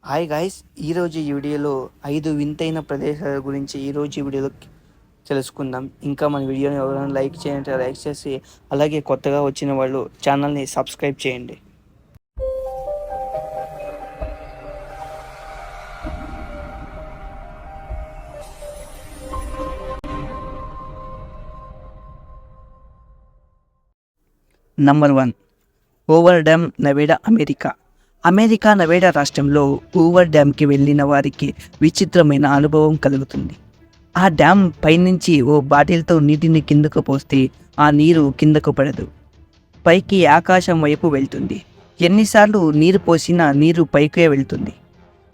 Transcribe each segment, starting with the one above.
Hi guys, ఈరోజు ఈ వీడియోలో 5 వింతైన ప్రదేశాల గురించి ఈరోజు ఈ వీడియోలో తెలుసుకుందాం. ఇంకా మన వీడియోని ఎవరైనా లైక్ చేయండి, లైక్ చేసి అలాగే కొత్తగా వచ్చిన వాళ్ళు ఛానల్ని సబ్స్క్రైబ్ చేయండి. Number 1, over dam, Nevada, America Nevada రాష్ట్రంలో ఓవర్ డ్యామ్కి వెళ్ళిన వారికి విచిత్రమైన అనుభవం కలుగుతుంది. ఆ డ్యామ్ పైనుంచి ఓ బాటిల్తో నీటిని కిందకు పోస్తే ఆ నీరు కిందకు పడదు, పైకి ఆకాశం వైపు వెళ్తుంది. ఎన్నిసార్లు నీరు పోసినా నీరు పైకే వెళ్తుంది.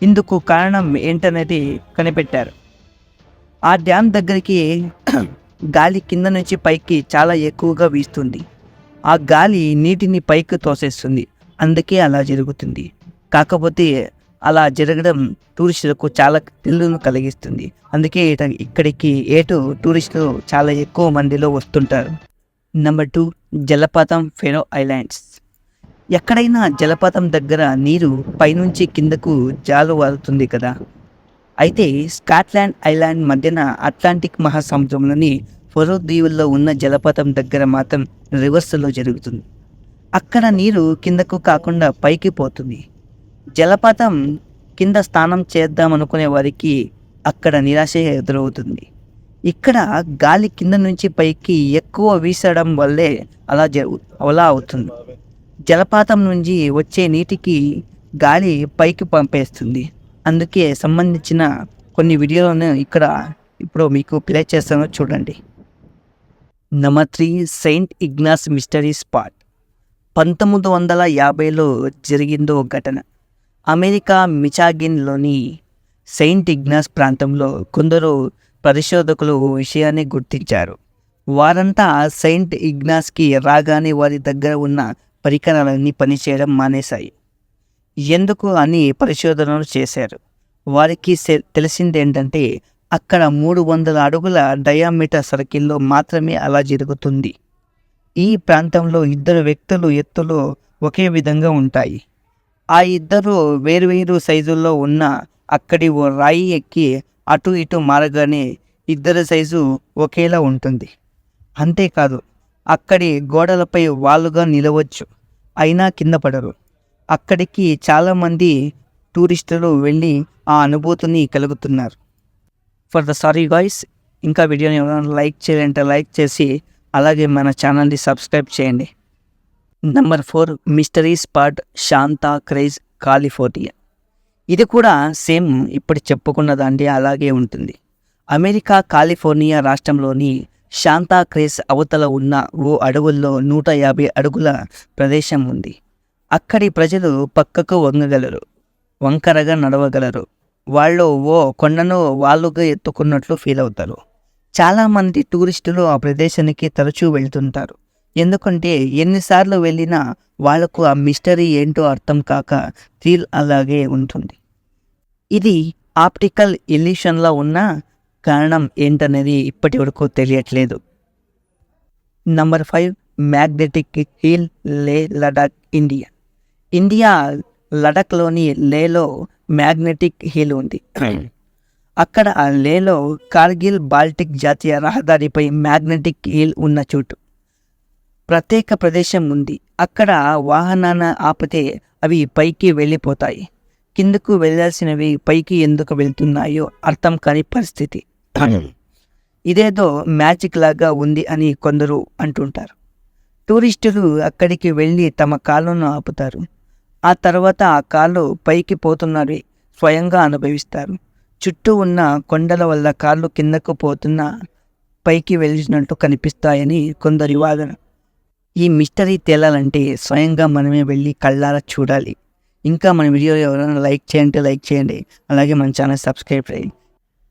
ఇందుకు కారణం ఏంటనేది కనిపెట్టారు. ఆ డ్యామ్ దగ్గరికి గాలి కింద నుంచి పైకి చాలా ఎక్కువగా వీస్తుంది. ఆ గాలి నీటిని పైకి తోసేస్తుంది, అందుకే అలా జరుగుతుంది. కాకపోతే అలా జరగడం టూరిస్టులకు చాలా థ్రిల్ను కలిగిస్తుంది. అందుకే ఇక్కడికి టూరిస్టులు చాలా ఎక్కువ మందిలో వస్తుంటారు. నెంబర్ 2, జలపాతం, ఫెరో ఐలాండ్స్. ఎక్కడైనా జలపాతం దగ్గర నీరు పైనుంచి కిందకు జాలువారుతుంది కదా. అయితే స్కాట్లాండ్ ఐలాండ్ మధ్యన అట్లాంటిక్ మహాసముద్రంలోని ఫెరో దీవుల్లో ఉన్న జలపాతం దగ్గర మాత్రం రివర్స్లో జరుగుతుంది. అక్కడ నీరు కిందకు కాకుండా పైకి పోతుంది. జలపాతం కింద స్నానం చేద్దామనుకునే వారికి అక్కడ నిరాశ ఎదురవుతుంది. ఇక్కడ గాలి కింద నుంచి పైకి ఎక్కువ వీసడం వల్లే అలా అవుతుంది. జలపాతం నుంచి వచ్చే నీటికి గాలి పైకి పంపేస్తుంది. అందుకే సంబంధించిన కొన్ని వీడియోలను ఇప్పుడు మీకు ప్లే చేస్తానో చూడండి. Number 3, Saint Ignace mystery spot. 1950లో జరిగిందో ఘటన. అమెరికా మిచిగాన్లోని సెయింట్ ఇగ్నాస్ ప్రాంతంలో కొందరు పరిశోధకులు ఓ విషయాన్ని గుర్తించారు. వారంతా సెయింట్ ఇగ్నాస్కి రాగానే వారి దగ్గర ఉన్న పరికరాలన్నీ పనిచేయడం మానేశాయి. ఎందుకు అని పరిశోధనలు చేశారు. వారికి తెలిసిందేంటంటే అక్కడ 300 అడుగుల డయామీటర్ సర్కిల్లో మాత్రమే అలా జరుగుతుంది. ఈ ప్రాంతంలో 2 వ్యక్తులు ఎత్తులో ఒకే విధంగా ఉంటాయి. ఆ ఇద్దరు వేర్వేరు సైజుల్లో ఉన్న అక్కడి ఓ రాయి ఎక్కి అటు ఇటు మారగానే ఇద్దరి సైజు ఒకేలా ఉంటుంది. అంతేకాదు, అక్కడి గోడలపై వాలుగా నిలవచ్చు, అయినా కింద పడరు. అక్కడికి చాలామంది టూరిస్టులు వెళ్ళి ఆ అనుభూతిని కలుగుతున్నారు. సారీ గాయ్స్, ఇంకా వీడియోని ఎవరైనా లైక్ చేయాలంటే లైక్ చేసి అలాగే మన ఛానల్ని సబ్స్క్రైబ్ చేయండి. Number 4, mystery spot, Santa Cruz, California. ఇది కూడా సేమ్ ఇప్పుడు చెప్పుకున్న దాంట్లో అలాగే ఉంటుంది. అమెరికా కాలిఫోర్నియా రాష్ట్రంలోని శాంతా క్రేజ్ అవతల ఉన్న ఓ అడవుల్లో 150 అడుగుల ప్రదేశం ఉంది. అక్కడి ప్రజలు పక్కకు వంకరగా నడవగలరు. వాళ్ళు ఓ కొండను వాళ్ళుగా ఎత్తుకున్నట్లు ఫీల్ అవుతారు. చాలామంది టూరిస్టులు ఆ ప్రదేశానికి తరచూ వెళ్తుంటారు. ఎందుకంటే ఎన్నిసార్లు వెళ్ళినా వాళ్లకు ఆ మిస్టరీ ఏంటో అర్థం కాక థ్రిల్ అలాగే ఉంటుంది. ఇది ఆప్టికల్ ఇల్యూషన్లో ఉన్న కారణం ఏంటనేది ఇప్పటి వరకు తెలియట్లేదు. నెంబర్ 5, మ్యాగ్నెటిక్ హిల్, లే లడాక్, ఇండియా లడాఖ్లోని లేలో మ్యాగ్నెటిక్ హిల్ ఉంది. అక్కడ ఆ లేలో కార్గిల్ బాల్టిక్ జాతీయ రహదారిపై మ్యాగ్నెటిక్ హిల్ ఉన్న చోటు ప్రత్యేక ప్రదేశం ఉంది. అక్కడ వాహనాన్ని ఆపితే అవి పైకి వెళ్ళిపోతాయి. కిందకు వెళ్ళాల్సినవి పైకి ఎందుకు వెళ్తున్నాయో అర్థం కాని పరిస్థితి. ఇదేదో మ్యాజిక్ లాగా ఉంది అని కొందరు అంటుంటారు. టూరిస్టులు అక్కడికి వెళ్ళి తమ కాళ్ళను ఆపుతారు. ఆ తర్వాత ఆ కాళ్ళు పైకి పోతున్నవి స్వయంగా అనుభవిస్తారు. చుట్టూ ఉన్న కొండల వల్ల కాళ్ళు కిందకు పోతున్నా పైకి వెళ్ళినట్టు కనిపిస్తాయని కొందరి వాదన. ఈ మిస్టరీ తేలాలంటే స్వయంగా మనమే వెళ్ళి కళ్ళారా చూడాలి. ఇంకా మన వీడియో ఎవరైనా లైక్ చేయండి, అలాగే మన ఛానల్ సబ్స్క్రైబ్ చేయండి.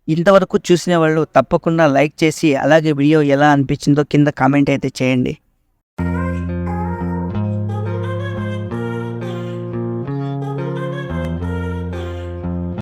ఇంతవరకు చూసిన వాళ్ళు తప్పకుండా లైక్ చేసి అలాగే వీడియో ఎలా అనిపించిందో కింద కామెంట్ అయితే చేయండి.